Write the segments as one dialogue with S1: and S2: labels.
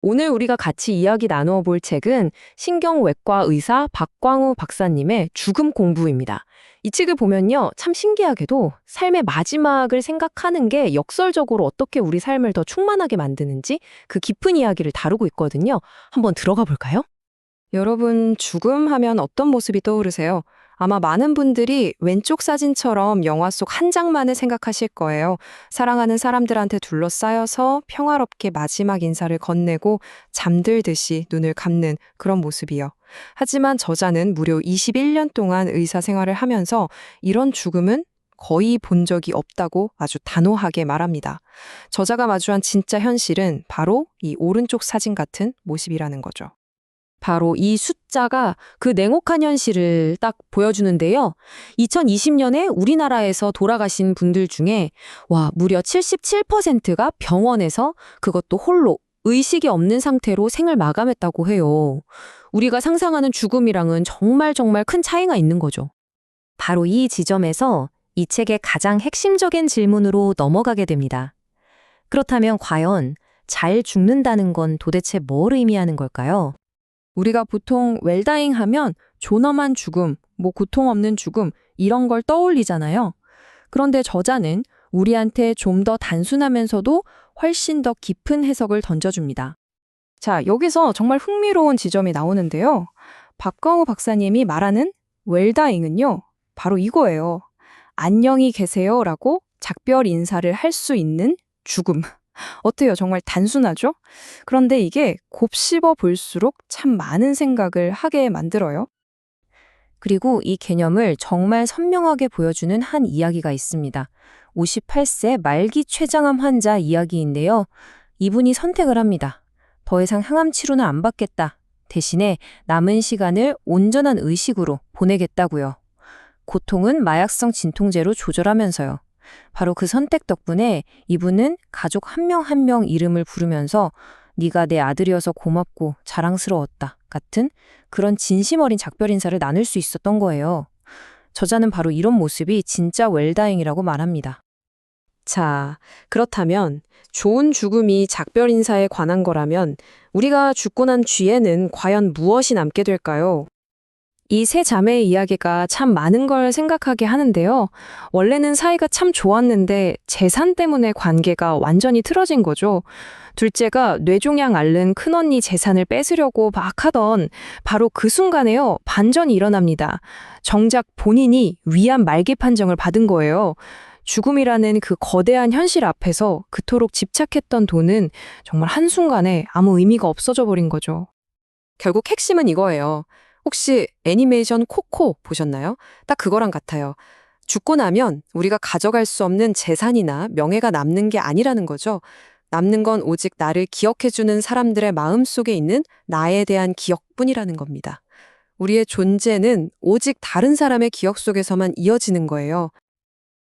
S1: 오늘 우리가 같이 이야기 나누어 볼 책은 신경외과 의사 박광우 박사님의 죽음 공부입니다. 이 책을 보면요, 참 신기하게도 삶의 마지막을 생각하는 게 역설적으로 어떻게 우리 삶을 더 충만하게 만드는지 그 깊은 이야기를 다루고 있거든요. 한번 들어가 볼까요? 여러분, 죽음 하면 어떤 모습이 떠오르세요? 아마 많은 분들이 왼쪽 사진처럼 영화 속 한 장만을 생각하실 거예요. 사랑하는 사람들한테 둘러싸여서 평화롭게 마지막 인사를 건네고 잠들듯이 눈을 감는 그런 모습이요. 하지만 저자는 무려 21년 동안 의사 생활을 하면서 이런 죽음은 거의 본 적이 없다고 아주 단호하게 말합니다. 저자가 마주한 진짜 현실은 바로 이 오른쪽 사진 같은 모습이라는 거죠. 바로 이 숫자가 그 냉혹한 현실을 딱 보여주는데요. 2020년에 우리나라에서 돌아가신 분들 중에 무려 77%가 병원에서 그것도 홀로 의식이 없는 상태로 생을 마감했다고 해요. 우리가 상상하는 죽음이랑은 정말 큰 차이가 있는 거죠. 바로 이 지점에서 이 책의 가장 핵심적인 질문으로 넘어가게 됩니다. 그렇다면 과연 잘 죽는다는 건 도대체 뭘 의미하는 걸까요? 우리가 보통 웰다잉 하면 존엄한 죽음, 고통 없는 죽음 이런 걸 떠올리잖아요. 그런데 저자는 우리한테 좀 더 단순하면서도 훨씬 더 깊은 해석을 던져줍니다. 자, 여기서 정말 흥미로운 지점이 나오는데요. 박광호 박사님이 말하는 웰다잉은요, 바로 이거예요. 안녕히 계세요라고 작별 인사를 할 수 있는 죽음. 어때요? 정말 단순하죠? 그런데 이게 곱씹어 볼수록 참 많은 생각을 하게 만들어요. 그리고 이 개념을 정말 선명하게 보여주는 한 이야기가 있습니다. 58세 말기 췌장암 환자 이야기인데요. 이분이 선택을 합니다. 더 이상 항암 치료는 안 받겠다. 대신에 남은 시간을 온전한 의식으로 보내겠다고요. 고통은 마약성 진통제로 조절하면서요. 바로 그 선택 덕분에 이분은 가족 한 명 한 명 이름을 부르면서 네가 내 아들이어서 고맙고 자랑스러웠다 같은 그런 진심 어린 작별 인사를 나눌 수 있었던 거예요. 저자는 바로 이런 모습이 진짜 웰다잉이라고 말합니다. 자, 그렇다면 좋은 죽음이 작별 인사에 관한 거라면 우리가 죽고 난 뒤에는 과연 무엇이 남게 될까요? 이 세 자매의 이야기가 참 많은 걸 생각하게 하는데요. 원래는 사이가 참 좋았는데 재산 때문에 관계가 완전히 틀어진 거죠. 둘째가 뇌종양 앓는 큰언니 재산을 뺏으려고 막 하던 바로 그 순간에요. 반전이 일어납니다. 정작 본인이 위암 말기 판정을 받은 거예요. 죽음이라는 그 거대한 현실 앞에서 그토록 집착했던 돈은 정말 한순간에 아무 의미가 없어져 버린 거죠. 결국 핵심은 이거예요. 혹시 애니메이션 코코 보셨나요? 딱 그거랑 같아요. 죽고 나면 우리가 가져갈 수 없는 재산이나 명예가 남는 게 아니라는 거죠. 남는 건 오직 나를 기억해주는 사람들의 마음 속에 있는 나에 대한 기억뿐이라는 겁니다. 우리의 존재는 오직 다른 사람의 기억 속에서만 이어지는 거예요.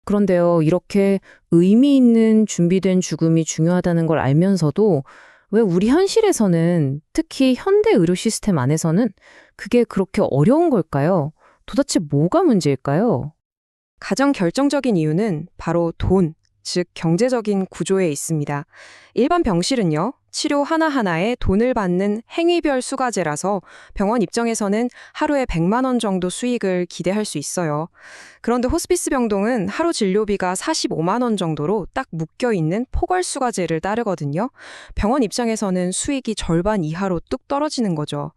S1: 그런데요, 이렇게 의미 있는 준비된 죽음이 중요하다는 걸 알면서도 왜 우리 현실에서는, 특히 현대 의료 시스템 안에서는 그게 그렇게 어려운 걸까요? 도대체 뭐가 문제일까요? 가장 결정적인 이유는 바로 돈, 즉 경제적인 구조에 있습니다. 일반 병실은요, 치료 하나하나에 돈을 받는 행위별 수가제라서 병원 입장에서는 하루에 100만 원 정도 수익을 기대할 수 있어요. 그런데 호스피스 병동은 하루 진료비가 45만 원 정도로 딱 묶여있는 포괄수가제를 따르거든요. 병원 입장에서는 수익이 절반 이하로 뚝 떨어지는 거죠.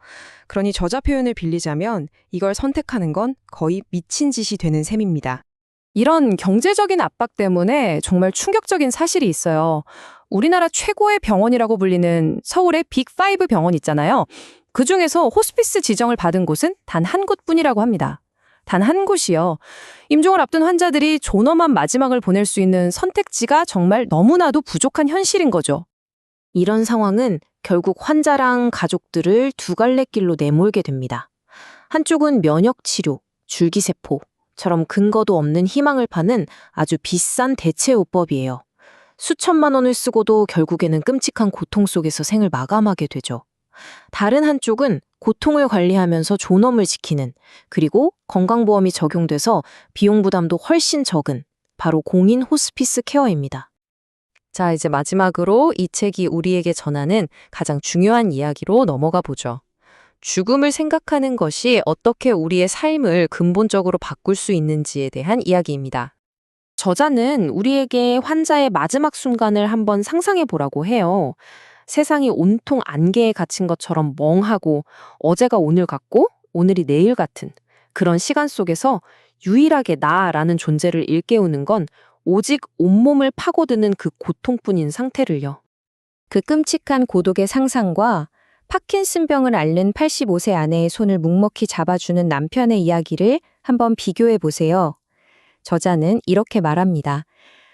S1: 그러니 저자 표현을 빌리자면 이걸 선택하는 건 거의 미친 짓이 되는 셈입니다. 이런 경제적인 압박 때문에 정말 충격적인 사실이 있어요. 우리나라 최고의 병원이라고 불리는 서울의 빅5 병원 있잖아요. 그중에서 호스피스 지정을 받은 곳은 단 한 곳뿐이라고 합니다. 단 한 곳이요. 임종을 앞둔 환자들이 존엄한 마지막을 보낼 수 있는 선택지가 정말 너무나도 부족한 현실인 거죠. 이런 상황은 결국 환자랑 가족들을 두 갈래 길로 내몰게 됩니다. 한쪽은 면역치료, 줄기세포처럼 근거도 없는 희망을 파는 아주 비싼 대체요법이에요. 수천만 원을 쓰고도 결국에는 끔찍한 고통 속에서 생을 마감하게 되죠. 다른 한쪽은 고통을 관리하면서 존엄을 지키는, 그리고 건강보험이 적용돼서 비용 부담도 훨씬 적은 바로 공인 호스피스 케어입니다. 자, 이제 마지막으로 이 책이 우리에게 전하는 가장 중요한 이야기로 넘어가 보죠. 죽음을 생각하는 것이 어떻게 우리의 삶을 근본적으로 바꿀 수 있는지에 대한 이야기입니다. 저자는 우리에게 환자의 마지막 순간을 한번 상상해 보라고 해요. 세상이 온통 안개에 갇힌 것처럼 멍하고 어제가 오늘 같고 오늘이 내일 같은 그런 시간 속에서 유일하게 나라는 존재를 일깨우는 건 오직 온몸을 파고드는 그 고통뿐인 상태를요. 그 끔찍한 고독의 상상과 파킨슨병을 앓는 85세 아내의 손을 묵묵히 잡아주는 남편의 이야기를 한번 비교해 보세요. 저자는 이렇게 말합니다.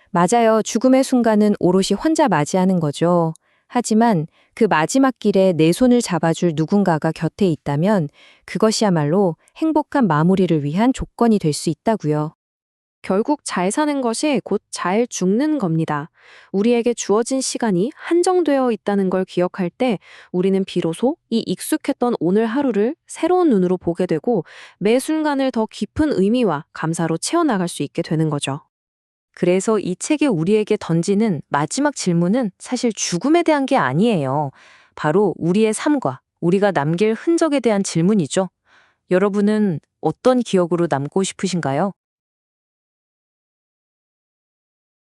S1: 맞아요. 죽음의 순간은 오롯이 혼자 맞이하는 거죠. 하지만 그 마지막 길에 내 손을 잡아줄 누군가가 곁에 있다면 그것이야말로 행복한 마무리를 위한 조건이 될 수 있다고요. 결국 잘 사는 것이 곧 잘 죽는 겁니다. 우리에게 주어진 시간이 한정되어 있다는 걸 기억할 때 우리는 비로소 이 익숙했던 오늘 하루를 새로운 눈으로 보게 되고 매 순간을 더 깊은 의미와 감사로 채워나갈 수 있게 되는 거죠. 그래서 이 책이 우리에게 던지는 마지막 질문은 사실 죽음에 대한 게 아니에요. 바로 우리의 삶과 우리가 남길 흔적에 대한 질문이죠. 여러분은 어떤 기억으로 남고 싶으신가요?